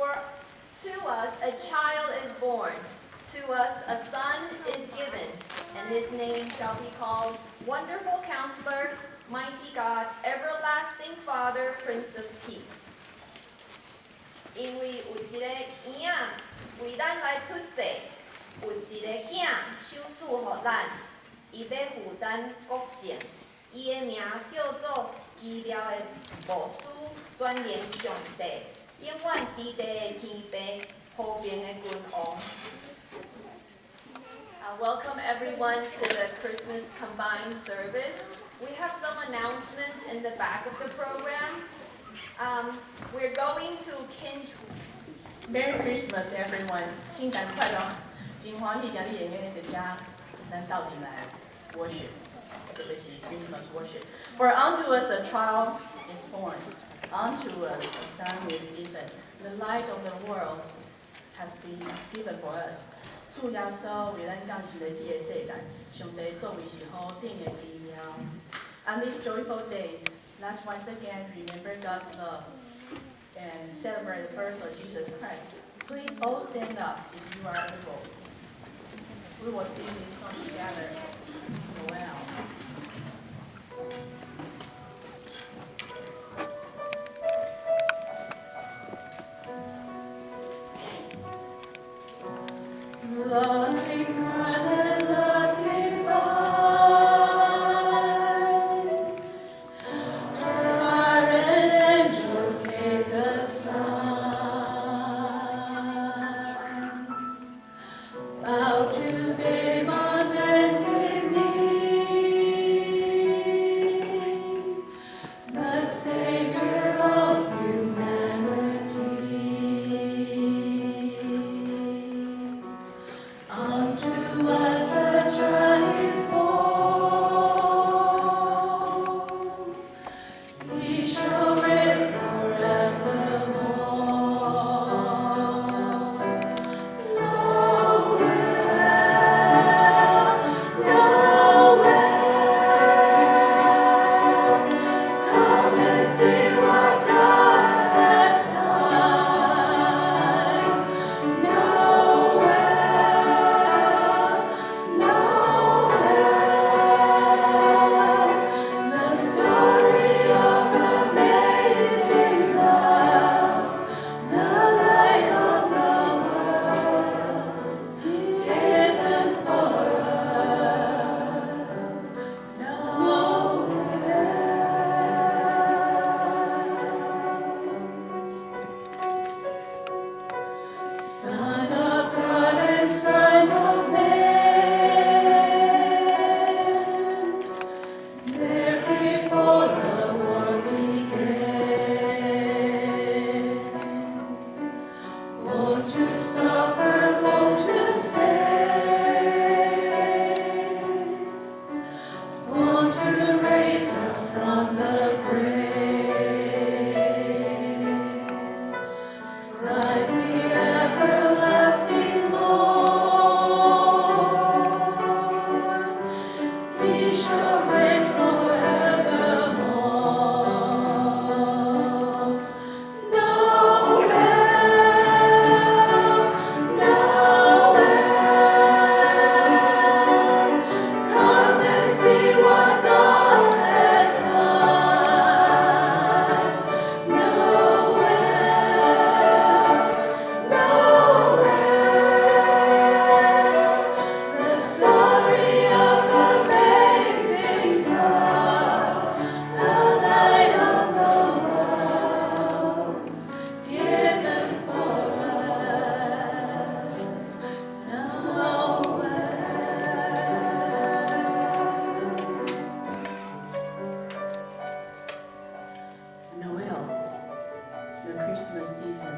For to us a child is born, to us a son is given, and his name shall be called Wonderful Counselor, Mighty God, Everlasting Father, Prince of Peace. 因为有一个婴仔为咱来出世，有一个囝手赐予咱，伊要负担国政，伊的名叫做奇妙的牧师，全能上帝，永远伫地的天父，和平的君王。Welcome everyone to the Christmas combined service. We have some announcements in the back of the program. We're going to Merry Christmas, everyone! 圣诞快乐！真欢喜今日会用在遮，咱斗阵来 worship， 特别是 Christmas worship. For unto us a child is born, unto us a son is given. The light of the world has been given for us. 主耶稣为咱降生了这个世界，上帝作为是好顶的奇妙。On this joyful day, let's once again remember God's love and celebrate the birth of Jesus Christ. Please all stand up if you are able. We will sing this song together. Noel. Loving God and love divine, star and angels gave the sign. Bow to Him on bended knee, the Savior of humanity. Unto us a child is born, He shall reign forevermore. Noel, Noel, come and see what God has done. Noel, the story of amazing love, the light of the world, given for us. Noel. Son of God and Son of man, there before the world began, born to suffer, born to save, born to raise us from the grave. Christ the everlasting Lord, He shall reign forevermore. Noel, Noel, come and see what God has done. Noel, Noel, the story of amazing love, the light of the world, given for us. Noel. Noel, the Christmas season.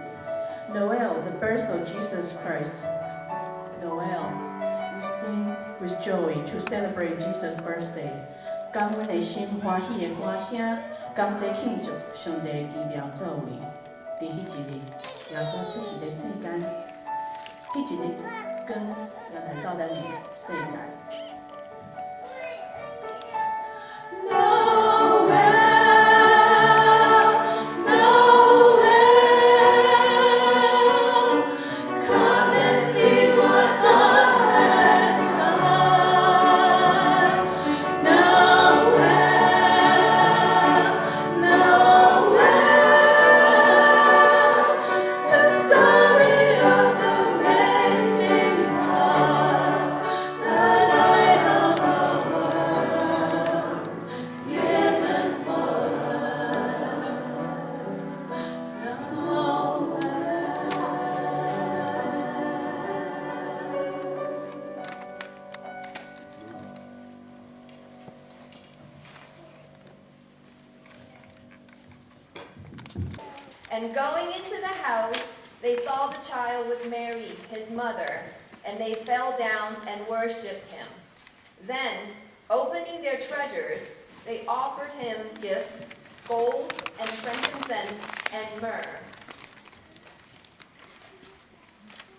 Noel, the birth of Jesus Christ. Noel, we sing with joy to celebrate Jesus' birthday. 感阮的心欢喜的歌声，感谢庆祝上帝的奇妙作为。伫迄一日，耶稣出世的世间，迄一日光也来到咱的世界。Noel, Noel. And going into the house, they saw the child with Mary, his mother, and they fell down and worshipped him. Then, opening their treasures, they offered him gifts, gold and frankincense and myrrh.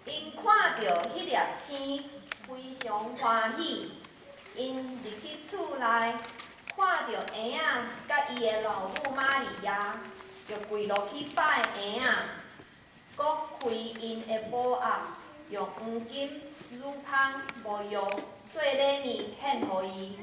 因看到迄粒星，非常欢喜。因入去厝内，看到婴仔甲伊的老母玛利亚，就跪落去拜婴仔，搁开因的宝盒，用黄金、乳香、沐浴做礼物献互伊。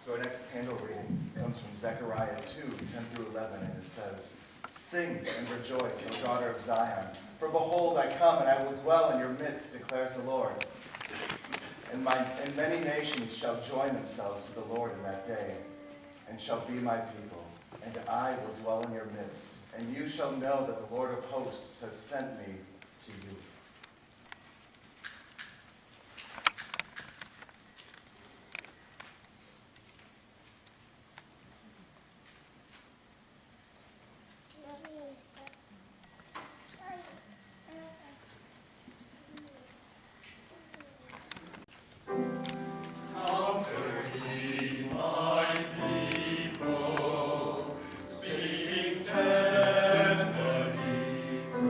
So our next candle reading comes from Zechariah 2:10-11, and it says, "Sing and rejoice, O daughter of Zion, for behold, I come and I will dwell in your midst, declares the Lord. And many nations shall join themselves to the Lord in that day, and shall be my people, and I will dwell in your midst, and you shall know that the Lord of hosts has sent me to you." Speaking tenderly from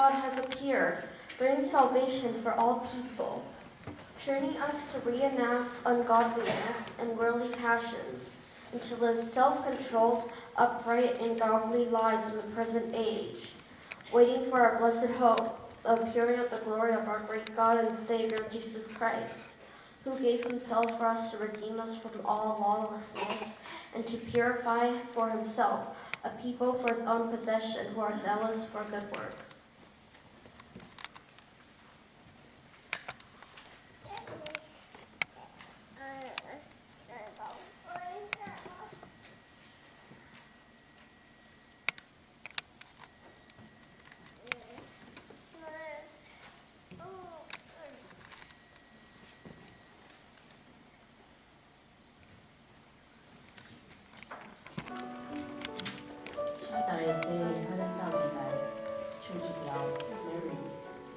God has appeared, brings salvation for all people, training us to renounce ungodliness and worldly passions, and to live self-controlled, upright, and godly lives in the present age, waiting for our blessed hope, the appearing of the glory of our great God and Savior, Jesus Christ, who gave himself for us to redeem us from all lawlessness and to purify for himself a people for his own possession who are zealous for good works. Mary,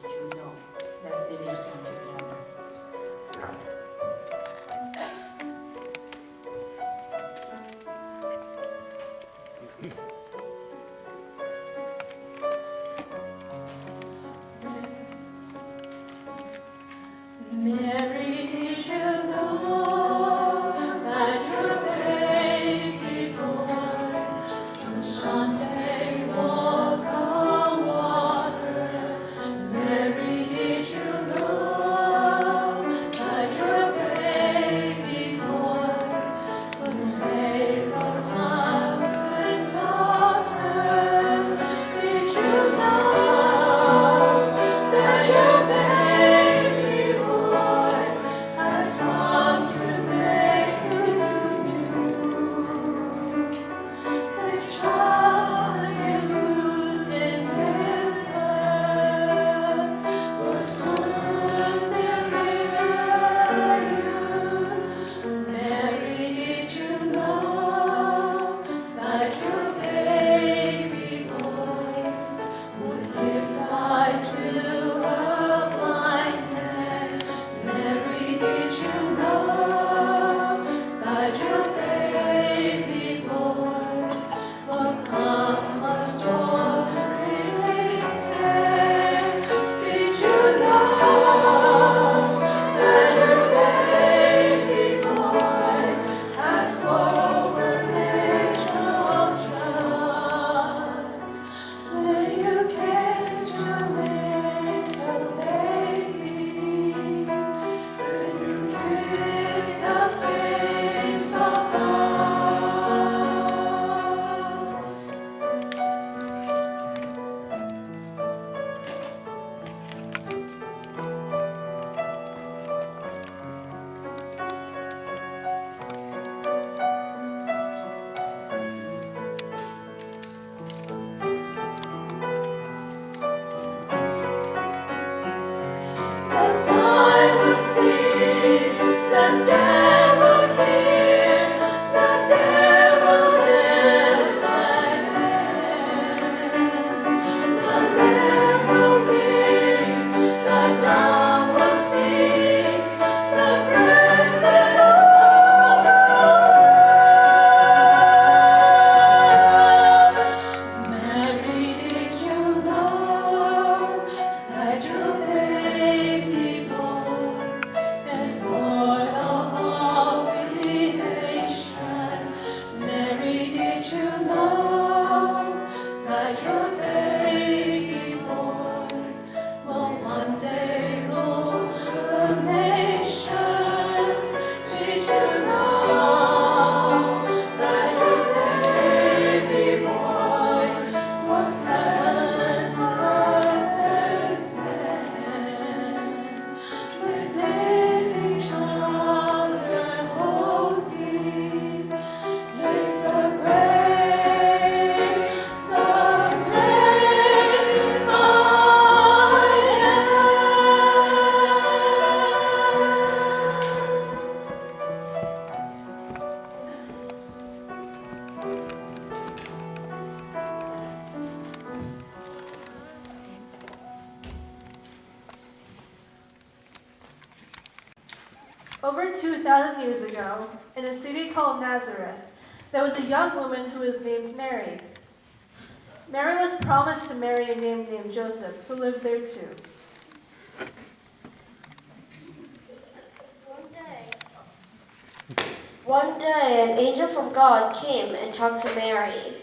did you know? Let's sing this song together. Mary, did you know that your baby boy on Sunday walked on water? Mary, did you know that your baby boy was saved from sons and daughters? Did you know that your baby boy has come to make you new? This child rooted in earth will soon deliver you. Mary, did you know that your baby boy would give sight to a blind man? Mary, did you know that your baby boy will come a storm in his hand? Did you know that your baby boy has woven angels round? When you kiss your little baby, when you kiss the face of God. The blind will see, the dead will hear, the dead will live by hand. The lamb will leap, the dumb will speak, the praises of God. Mary, did you know that your baby boy is Lord of all creation? Mary, did you know that your baby boy will one day rule the nations? Did you know that your baby boy was heaven's perfect man? This living child learned hold deep, is the great Over 2,000 years ago, in a city called Nazareth, there was a young woman who was named Mary. Mary was promised to marry a man named Joseph, who lived there too. One day, an angel from God came and talked to Mary.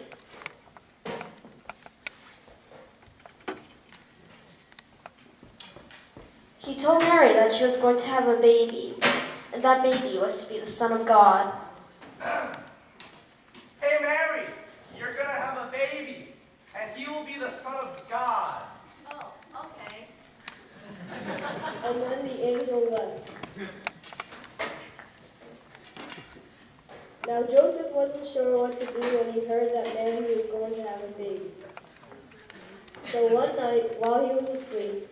He told Mary that she was going to have a baby, and that baby was to be the Son of God. Hey Mary, you're gonna have a baby, and he will be the Son of God. Oh, okay. And then the angel left. Now Joseph wasn't sure what to do when he heard that Mary was going to have a baby. So one night while he was asleep,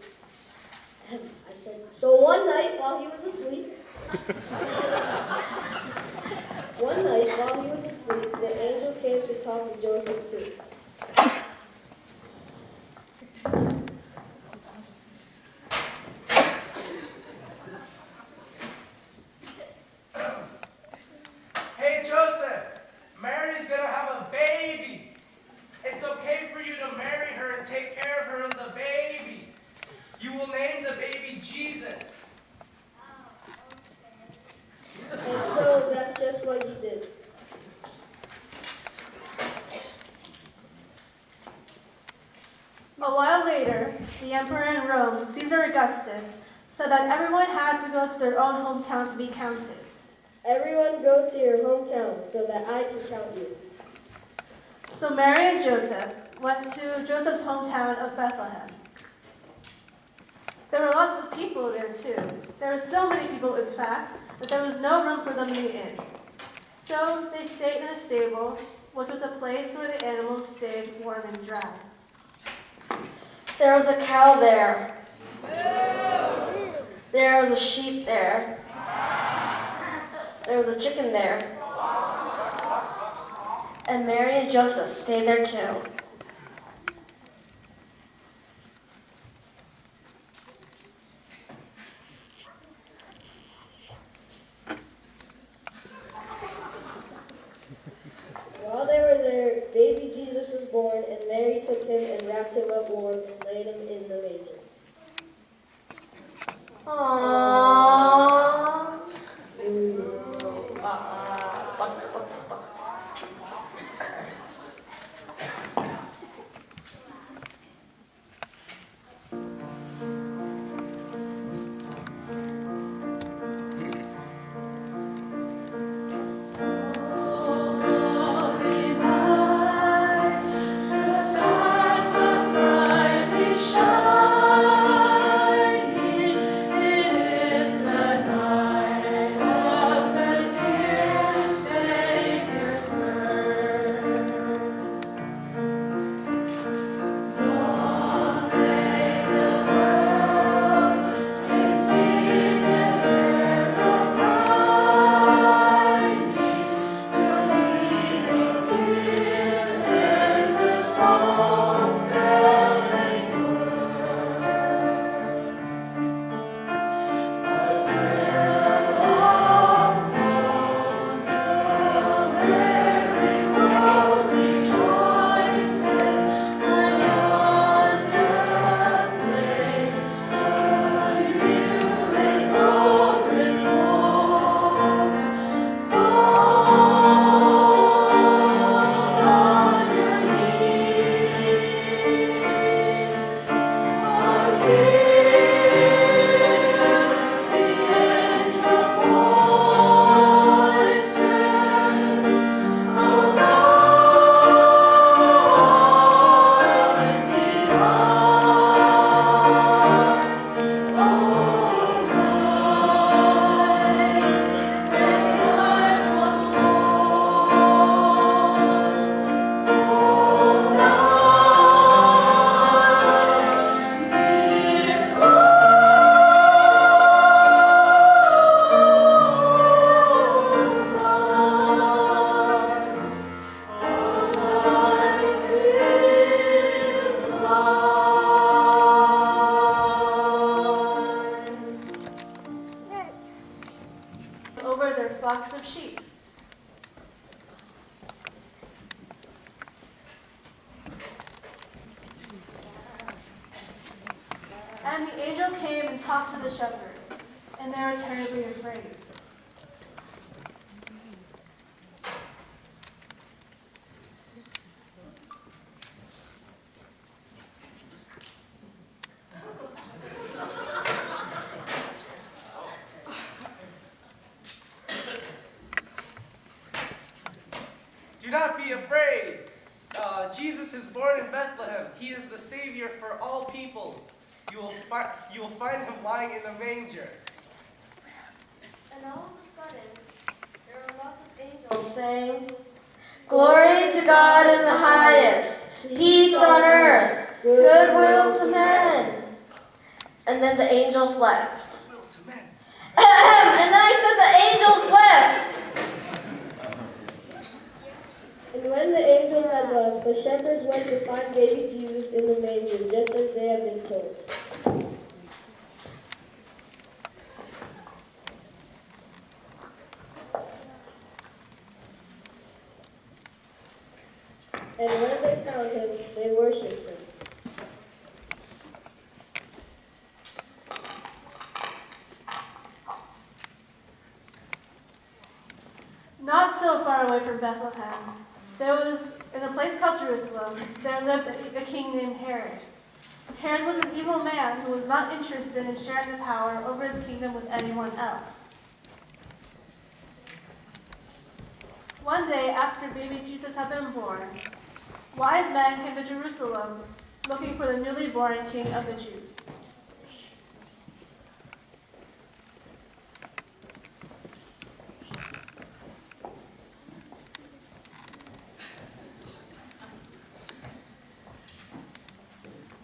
the angel came to talk to Joseph too. Hey Joseph, Mary's gonna have a baby. It's okay for you to marry her and take care of her and the baby. You will name the baby Jesus. And so that's just what he did. A while later, the emperor in Rome, Caesar Augustus, said that everyone had to go to their own hometown to be counted. Everyone go to your hometown so that I can count you. So Mary and Joseph went to Joseph's hometown of Bethlehem. There were lots of people there too. There were so many people, in fact, that there was no room for them in the inn. So they stayed in a stable, which was a place where the animals stayed warm and dry. There was a cow there. There was a sheep there. There was a chicken there. And Mary and Joseph stayed there too. While they were there, baby Jesus was born, and Mary took him and wrapped him up warm and laid him in the manger. Aww. Over their flocks of sheep. And the angel came and talked to the shepherds, and they were terribly afraid. Do not be afraid. Jesus is born in Bethlehem. He is the Savior for all peoples. You will find him lying in a manger. And all of a sudden, there were lots of angels saying, "Glory to God in the highest, peace on earth, goodwill to men." And then the angels left. Goodwill to men. And then I said the angels left. And when the angels had left, the shepherds went to find baby Jesus in the manger, just as they had been told. And when they found him, they worshipped him. Not so far away from Bethlehem, there was, in a place called Jerusalem, there lived a king named Herod. Herod was an evil man who was not interested in sharing the power over his kingdom with anyone else. One day, after baby Jesus had been born, wise men came to Jerusalem looking for the newly born king of the Jews.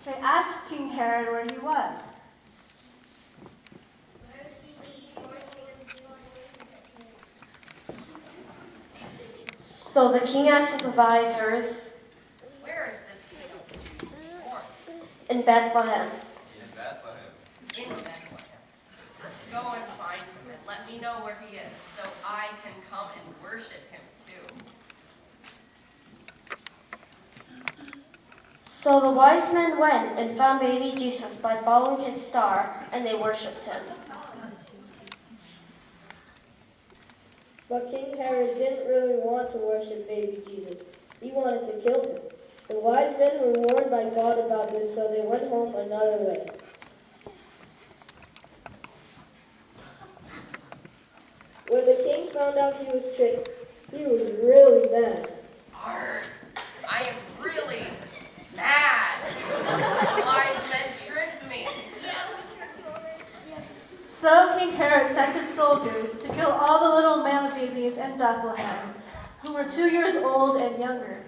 They asked King Herod where he was. So the king asked his advisors, Where is this king of the Jews born? in Bethlehem. In Bethlehem. Go and find him and let me know where he is, so I can come and worship him too. So the wise men went and found baby Jesus by following his star, and they worshipped him. But King Herod didn't really want to worship baby Jesus. He wanted to kill him. The wise men were warned by God about this, so they went home another way. When the king found out he was tricked, he was really mad. Arr, I am really mad. The wise men tricked me. So King Herod sent his soldiers to kill all the little male babies in Bethlehem, who were 2 years old and younger.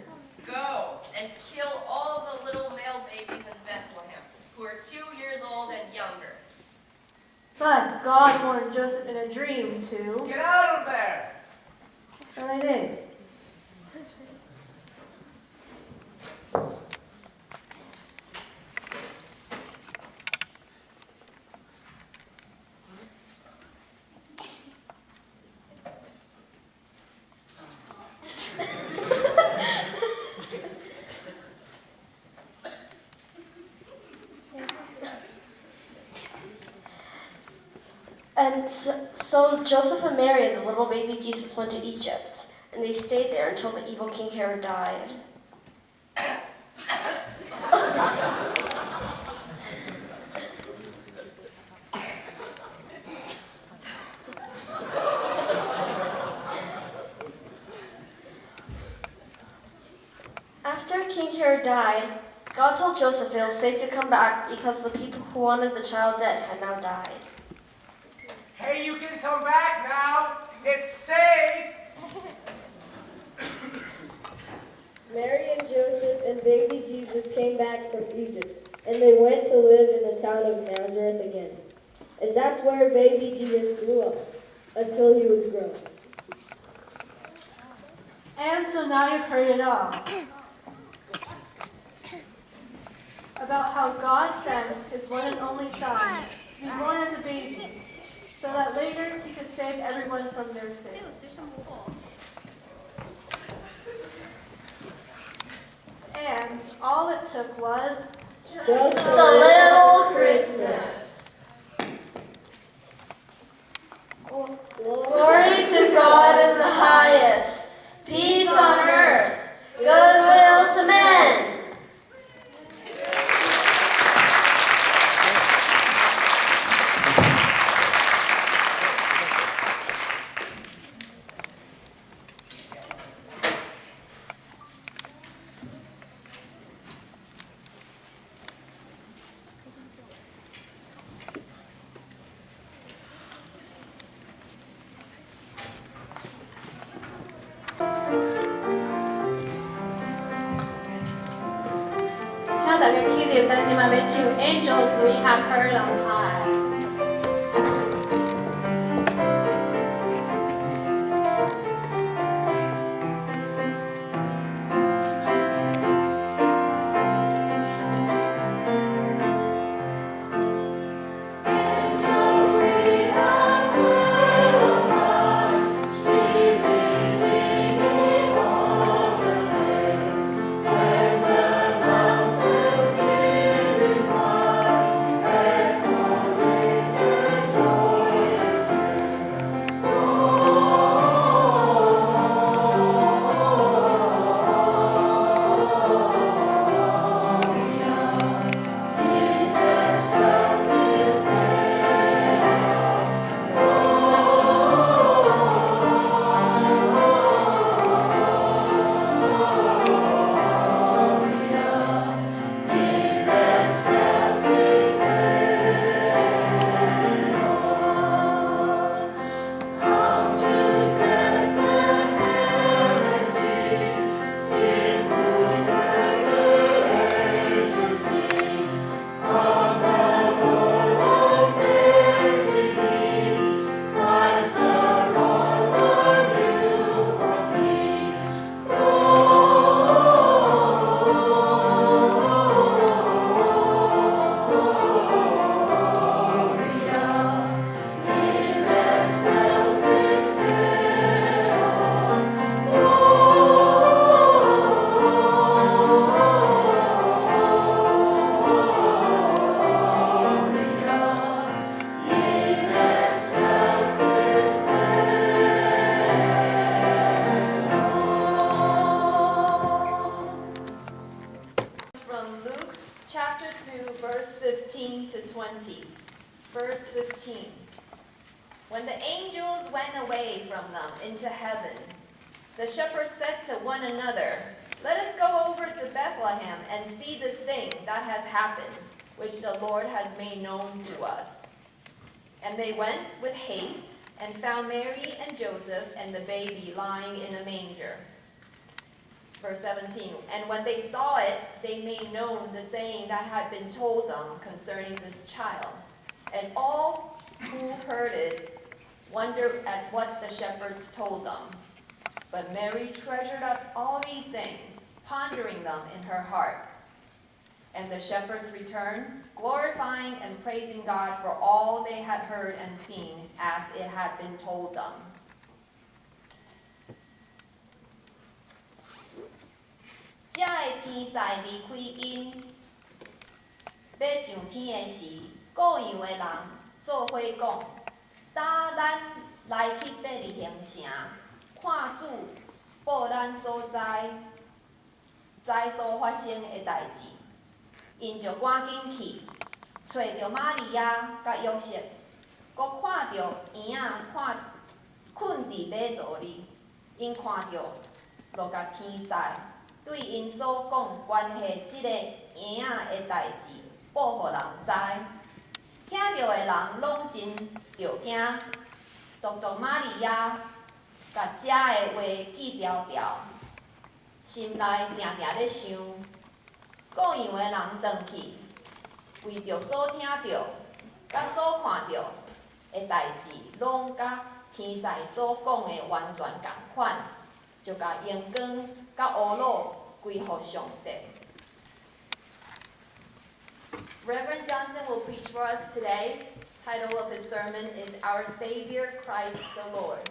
Go and kill all the little male babies in Bethlehem, who are 2 years old and younger. But God warned Joseph in a dream to... Get out of there! And they did. And so Joseph and Mary and the little baby Jesus went to Egypt, and they stayed there until the evil King Herod died. After King Herod died, God told Joseph it was safe to come back because the people who wanted the child dead had now died. Hey, you can come back now. It's safe. Mary and Joseph and baby Jesus came back from Egypt, and they went to live in the town of Nazareth again. And that's where baby Jesus grew up, until he was grown. And so now you've heard it all. About how God sent his one and only Son to be born as a baby, so that later he could save everyone from their sins. And all it took was Just a little Christmas. Glory to God in the highest, peace on earth, goodwill to men.请大家起立，咱今晚要唱 Angels We Have Heard on High。From Luke chapter 2, verse 15 to 20. Verse 15. When the angels went away from them into heaven, the shepherds said to one another, "Let us go over to Bethlehem and see this thing that has happened, which the Lord has made known to us." And they went with haste and found Mary and Joseph and the baby lying in a manger. Verse 17, and when they saw it, they made known the saying that had been told them concerning this child. And all who heard it wondered at what the shepherds told them. But Mary treasured up all these things, pondering them in her heart. And the shepherds returned, glorifying and praising God for all they had heard and seen as it had been told them.这个天使离开因，要上天的时，各样的人做伙讲：打咱来去伯利恒城，看主报咱所在所发生的代志。因就赶紧去，找着玛利亚甲约瑟，佮看着婴仔困伫马槽里，因看着，就甲天使对因所讲关系即个婴仔的代志报互人知。听到的人拢真着惊，独玛利亚甲遮的话记条条，心内定定咧想。各样的人转去，为着所听到、甲所看到的代志，拢甲天使所讲的完全共款，就甲阳光、甲乌罗归互上帝。Reverend Johnson will preach for us today. Title of his sermon is Our Savior Christ the Lord.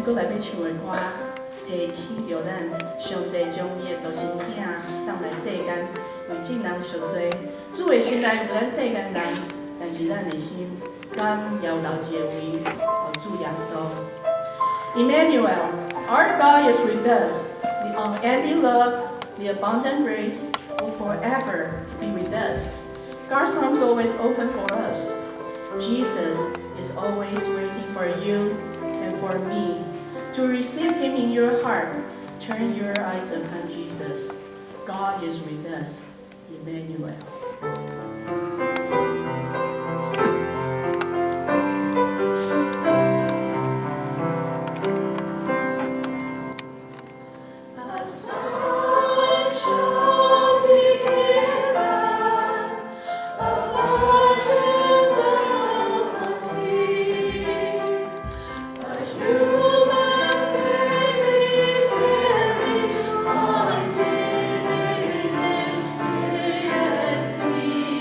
搁来要唱的歌，提醒着咱，上帝将伊的独生囝送来世间，为众人赎罪。主的心内有咱世间人，但是咱的心敢要留一个位，予主耶稣。Emmanuel, our God is with us. The unending love, the abundant grace will forever be with us. God's arms always open for us. Jesus is always waiting for you and for me. To receive Him in your heart, turn your eyes upon Jesus. God is with us. Emmanuel. Eternity.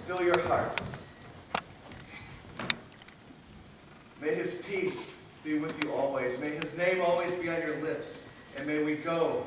fill your hearts. May his peace be with you always. May his name always be on your lips. And may we go